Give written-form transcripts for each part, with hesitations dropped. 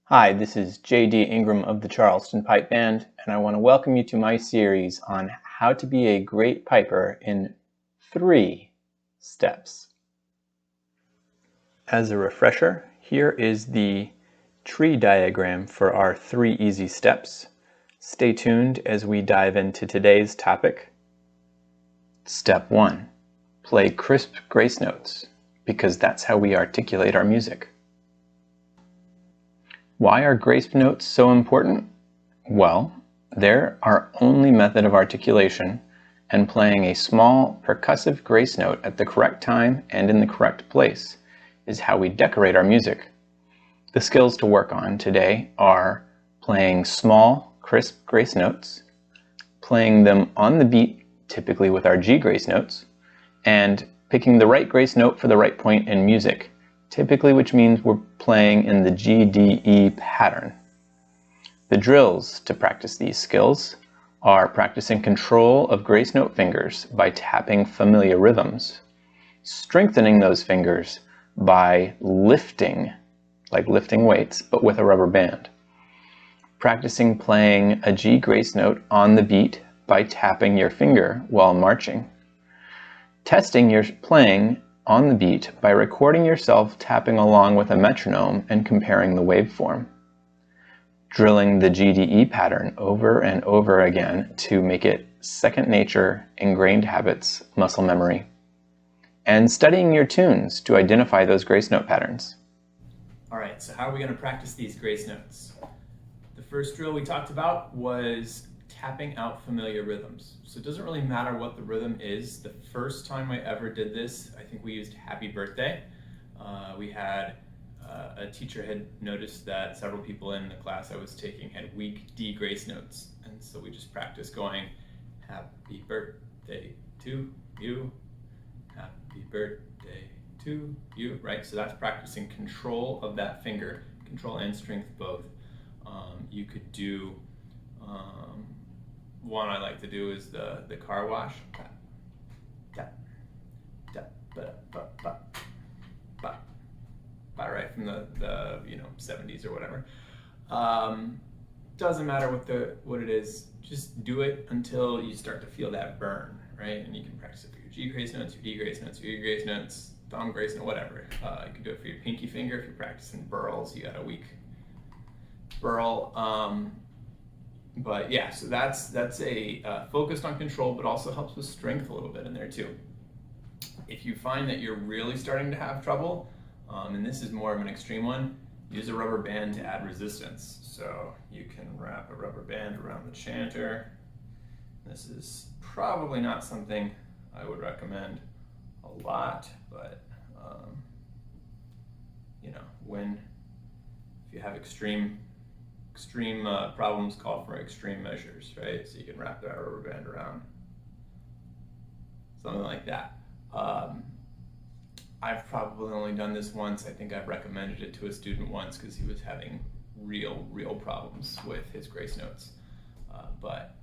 Hi, this is J.D. Ingram of the Charleston Pipe Band, and I want to welcome you to my series on how to be a great piper in 3 steps. As a refresher, here is the tree diagram for our 3 easy steps. Stay tuned as we dive into today's topic. Step 1. Play crisp grace notes, because that's how we articulate our music. Why are grace notes so important? Well, they're our only method of articulation, and playing a small percussive grace note at the correct time and in the correct place is how we decorate our music. The skills to work on today are playing small, crisp grace notes, playing them on the beat, typically with our G grace notes, and picking the right grace note for the right point in music, typically which means we're playing in the G-D-E pattern. The drills to practice these skills are practicing control of grace note fingers by tapping familiar rhythms, strengthening those fingers by lifting, like lifting weights, but with a rubber band, practicing playing a G grace note on the beat by tapping your finger while marching, testing your playing on the beat by recording yourself tapping along with a metronome and comparing the waveform, drilling the GDE pattern over and over again to make it second nature, ingrained habits, muscle memory, and studying your tunes to identify those grace note patterns. All right, so how are we going to practice these grace notes? The first drill we talked about was tapping out familiar rhythms. So it doesn't really matter what the rhythm is. The first time I ever did this, I think we used Happy Birthday. We had a teacher had noticed that several people in the class I was taking had weak D grace notes. And so we just practiced going, happy birthday to you, happy birthday to you, right? So that's practicing control of that finger, control and strength both. You could do, one I like to do is the car wash. Tap, tap, tap, right from the 70s or whatever. Doesn't matter what it is, just do it until you start to feel that burn, right? And you can practice it for your G grace notes, your D grace notes, your E grace notes, thumb grace note, whatever. You can do it for your pinky finger if you're practicing burls. You got a weak burl. But yeah, so that's a focused on control, but also helps with strength a little bit in there too. If you find that you're really starting to have trouble, and this is more of an extreme one, use a rubber band to add resistance. So you can wrap a rubber band around the chanter. This is probably not something I would recommend a lot, but if you have extreme problems call for extreme measures, right? So you can wrap that rubber band around, something like that. I've probably only done this once. I think I've recommended it to a student once because he was having real problems with his grace notes. But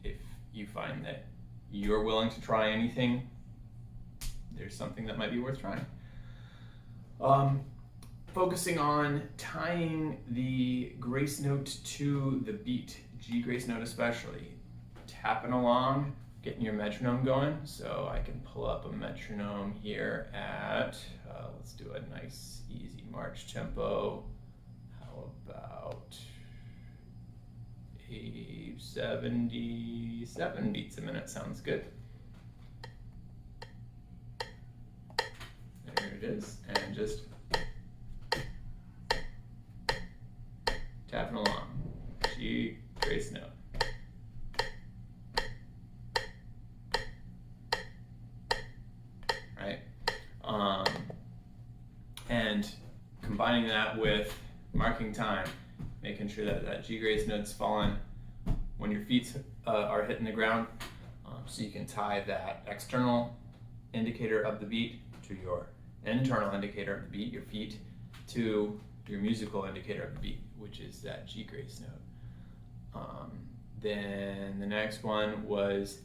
if you find that you're willing to try anything, there's something that might be worth trying. Focusing on tying the grace note to the beat, G grace note especially. Tapping along, getting your metronome going. So I can pull up a metronome here at, let's do a nice easy march tempo. How about a 77 beats a minute? Sounds good. There it is, and just tapping along, G grace note. Right? And combining that with marking time, making sure that that G grace note's falling when your feet are hitting the ground, so you can tie that external indicator of the beat to your internal indicator of the beat, your feet, to your musical indicator of the beat, which is that G grace note. Then the next one was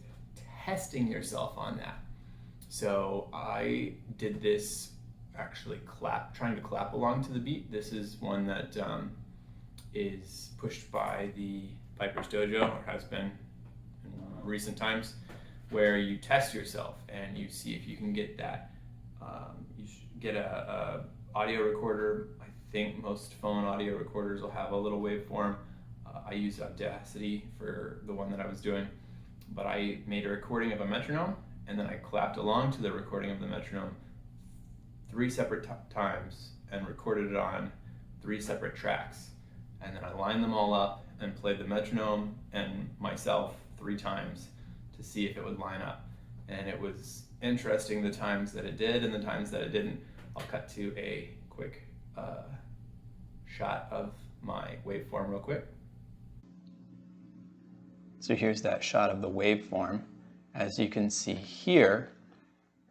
testing yourself on that. So I did this actually trying to clap along to the beat. This is one that is pushed by the Piper's Dojo, or has been in recent times, where you test yourself and you see if you can get that. You should get a audio recorder. I think most phone audio recorders will have a little waveform. I used Audacity for the one that I was doing, but I made a recording of a metronome, and then I clapped along to the recording of the metronome 3 separate times and recorded it on 3 separate tracks. And then I lined them all up and played the metronome and myself 3 times to see if it would line up. And it was interesting the times that it did and the times that it didn't. I'll cut to a quick shot of my waveform real quick. So here's that shot of the waveform. As you can see here,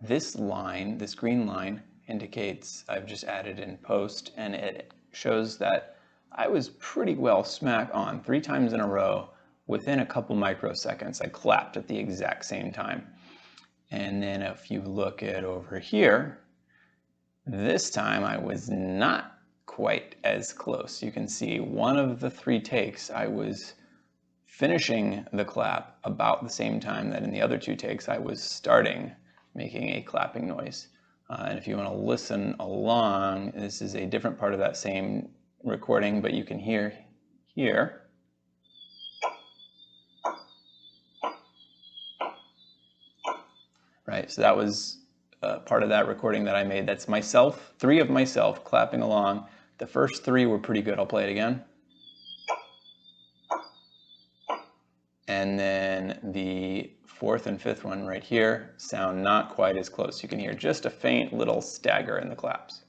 this line, this green line, indicates I've just added in post, and it shows that I was pretty well smack on 3 times in a row. Within a couple microseconds, I clapped at the exact same time. And then if you look at over here, this time I was not quite as close. You can see one of the 3 takes, I was finishing the clap about the same time that in the other 2 takes I was starting making a clapping noise. And if you want to listen along, this is a different part of that same recording, but you can hear here. Right, so that was part of that recording that I made. That's myself, 3 of myself clapping along. The first 3 were pretty good. I'll play it again. And then the 4th and 5th one right here sound not quite as close. You can hear just a faint little stagger in the claps.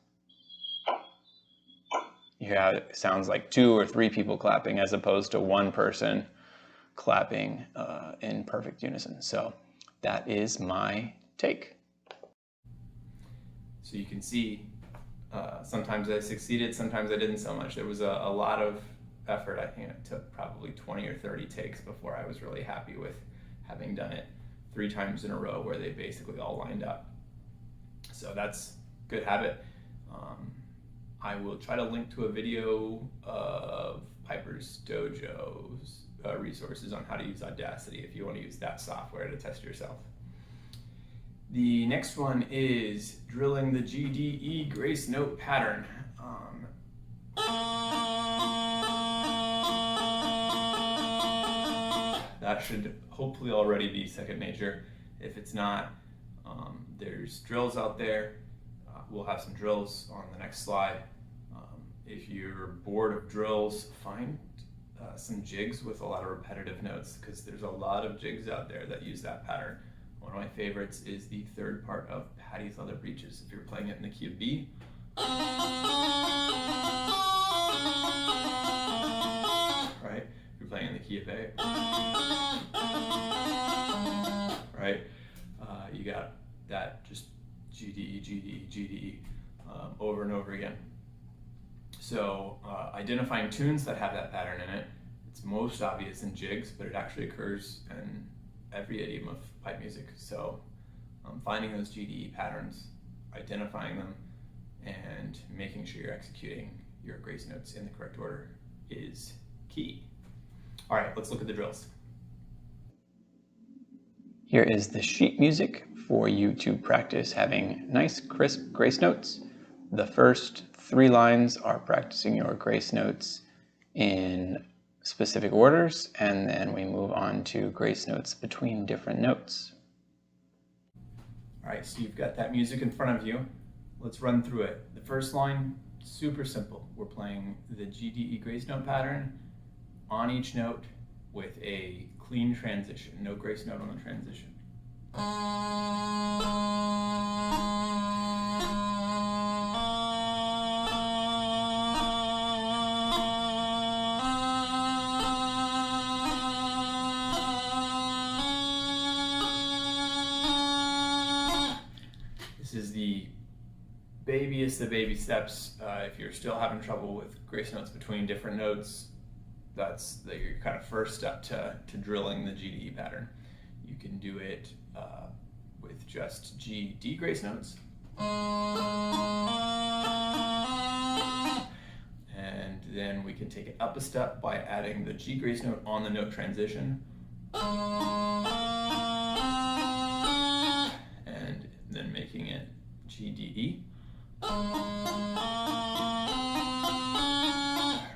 You hear how it sounds like 2 or 3 people clapping as opposed to 1 person clapping in perfect unison. So that is my take. So you can see sometimes I succeeded, sometimes I didn't so much. There was a lot of effort. I think it took probably 20 or 30 takes before I was really happy with having done it 3 times in a row where they basically all lined up. So that's good habit. I will try to link to a video of Piper's Dojo's resources on how to use Audacity if you want to use that software to test yourself. The next one is drilling the GDE grace note pattern. That should hopefully already be second nature. If it's not, there's drills out there. We'll have some drills on the next slide. If you're bored of drills, find some jigs with a lot of repetitive notes, because there's a lot of jigs out there that use that pattern. One of my favorites is the 3rd part of Patty's Leather Breeches. If you're playing it in the key of B, right? If you're playing in the key of A, right? You got that just GDE, GDE, GDE over and over again. So identifying tunes that have that pattern in it, it's most obvious in jigs, but it actually occurs in every idiom of pipe music. So finding those GDE patterns, identifying them, and making sure you're executing your grace notes in the correct order is key. All right, let's look at the drills. Here is the sheet music for you to practice having nice, crisp grace notes. The first 3 lines are practicing your grace notes in specific orders, and then we move on to grace notes between different notes. All right, so you've got that music in front of you. Let's run through it. The first line, super simple. We're playing the GDE grace note pattern on each note with a clean transition, no grace note on the transition. This is the babyest of baby steps. If you're still having trouble with grace notes between different notes, that's your kind of first step to drilling the GDE pattern. You can do it with just G, D grace notes. And then we can take it up a step by adding the G grace note on the note transition. And then making it G, D, E.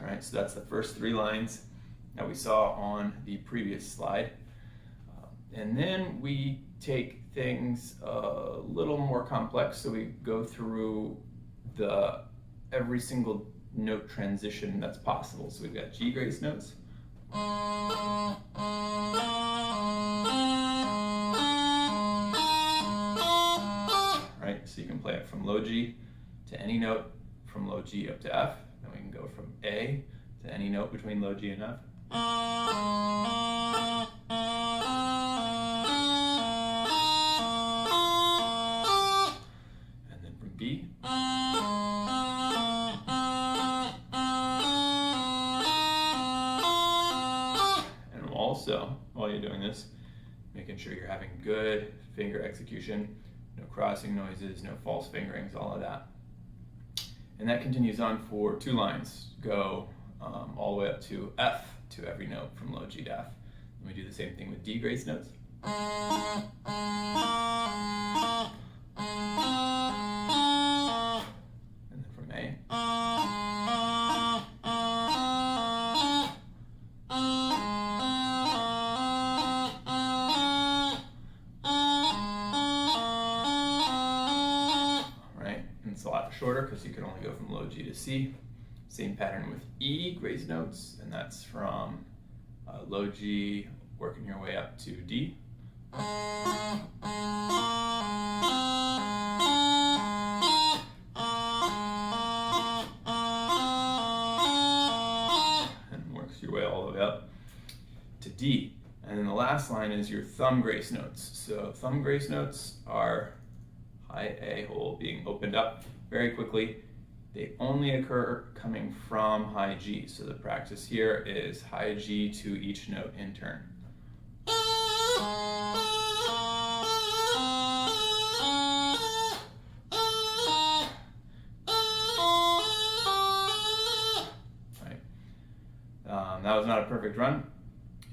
Alright, so that's the first 3 lines that we saw on the previous slide. And then we take things a little more complex, so we go through every single note transition that's possible. So we've got G grace notes. Right, so you can play it from low G to any note, from low G up to F. Then we can go from A to any note between low G and F. And then from B. And also, while you're doing this, making sure you're having good finger execution, no crossing noises, no false fingerings, all of that. And that continues on for 2 lines. Go all the way up to F to every note from low G to F. And we do the same thing with D grace notes. And then from A. It's a lot shorter because you can only go from low G to C. Same pattern with E grace notes, and that's from low G working your way up to D. And works your way all the way up to D. And then the last line is your thumb grace notes. So thumb grace notes are high A hole being opened up very quickly. They only occur coming from high G. So the practice here is high G to each note in turn. Right. That was not a perfect run.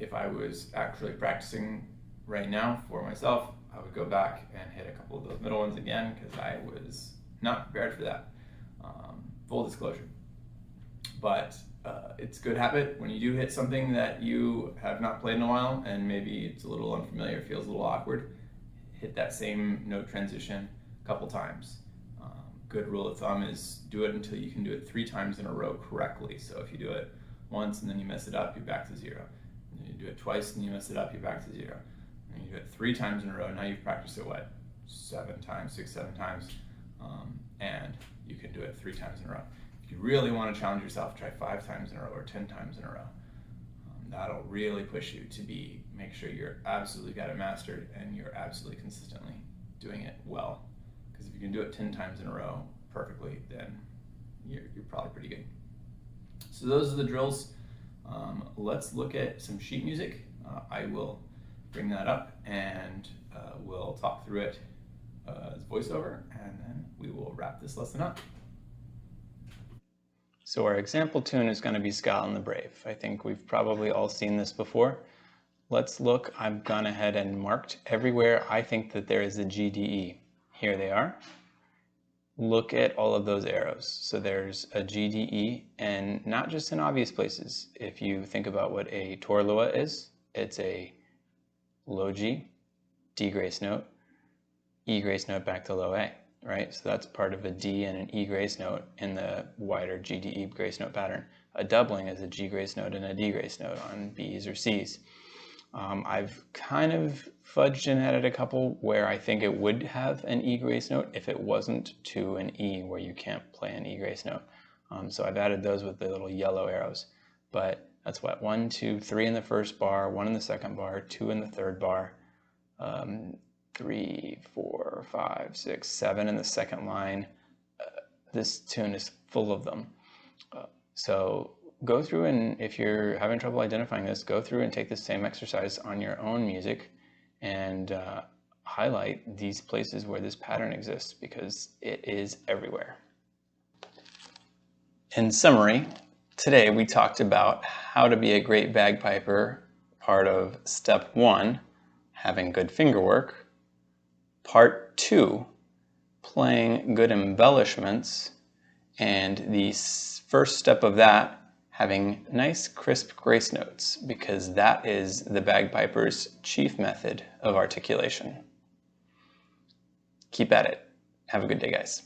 If I was actually practicing right now for myself, I would go back and hit a couple of those middle ones again because I was not prepared for that. Full disclosure. But it's a good habit when you do hit something that you have not played in a while and maybe it's a little unfamiliar, feels a little awkward, hit that same note transition a couple times. Good rule of thumb is do it until you can do it 3 times in a row correctly. So if you do it once and then you mess it up, you're back to 0. And then you do it twice and you mess it up, you're back to 0. And you do it 3 times in a row, now you've practiced it, 7 times, 6, 7 times, and you can do it 3 times in a row. If you really want to challenge yourself, try 5 times in a row or 10 times in a row. That'll really push you to make sure you're absolutely got it mastered and you're absolutely consistently doing it well. Because if you can do it 10 times in a row perfectly, then you're probably pretty good. So those are the drills. Let's look at some sheet music. I will bring that up and we'll talk through it as voiceover, and then we will wrap this lesson up. So our example tune is going to be Scotland the Brave. I think we've probably all seen this before. Let's look. I've gone ahead and marked everywhere I think that there is a GDE. Here they are. Look at all of those arrows. So there's a GDE, and not just in obvious places. If you think about what a torlua is, it's a low G, D grace note, E grace note back to low A, right? So that's part of a D and an E grace note in the wider GDE grace note pattern. A doubling is a G grace note and a D grace note on B's or C's. I've kind of fudged and added a couple where I think it would have an E grace note if it wasn't to an E where you can't play an E grace note. So I've added those with the little yellow arrows. But that's what, 1, 2, 3 in the first bar, 1 in the second bar, 2 in the third bar, 3, 4, 5, 6, 7 in the second line. This tune is full of them. So go through, and if you're having trouble identifying this, go through and take the same exercise on your own music and highlight these places where this pattern exists, because it is everywhere. In summary, Today we talked about how to be a great bagpiper, part of step 1, having good fingerwork, part 2, playing good embellishments, and the first step of that, having nice crisp grace notes, because that is the bagpiper's chief method of articulation. Keep at it. Have a good day, guys.